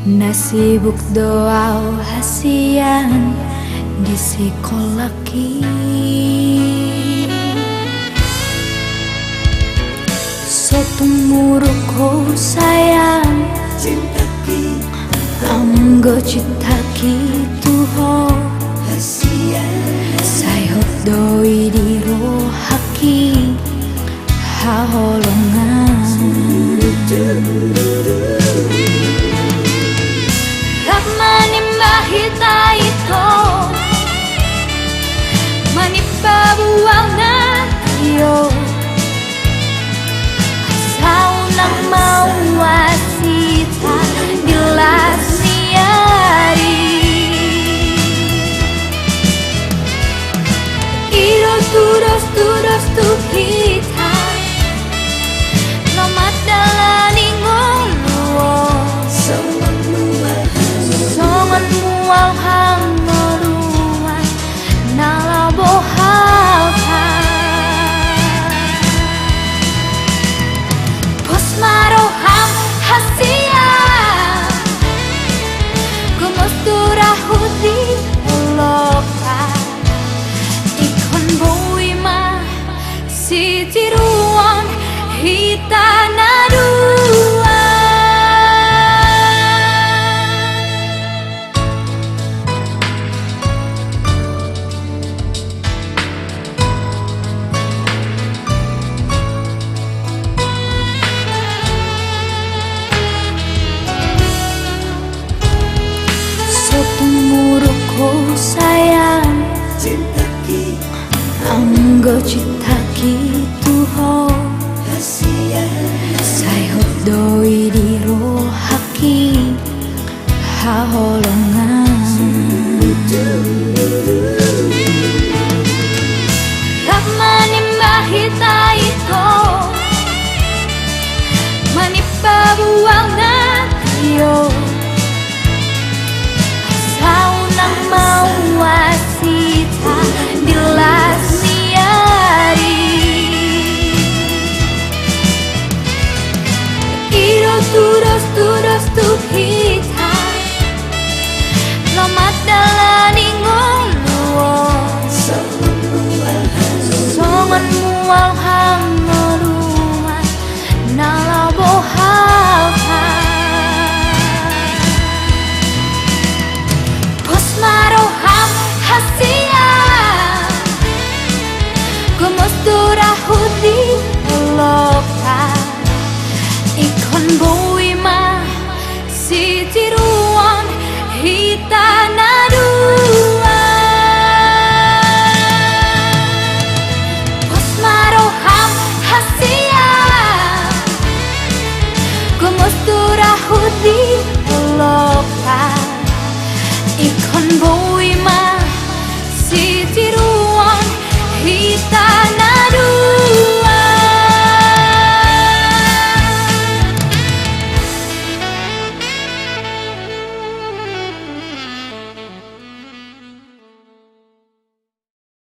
Nasibuk doa hasian di sekolahki Sotumurukku sayang Cintaki Anggo cintaki tuho hasian Sayhot doi di rohaki Haholongan Manimba ito Manimba buwang na iyo Asaw nang mawasita Dilas niyari Iro turos tu kita Lomat dalani nguluo Songan mual hang meruan Nala bohalka Pos maroham hasia Gumos durahuti uloka Ikon buima si tiruan hitana dua Sotumurukku sayang Cintaki Anggo cintaki tuho hasian Sayhot doi di rohaki Haholongan Manimba ito Manimba buwang na iyo Asaw nang mawasita Dilas niyari Iro turos tu kita Lomat dalani nguluo Songan mual hang meruan Nala bohalka Pos maroham hasia Gumos durahuti uloka Ikon buima si tiru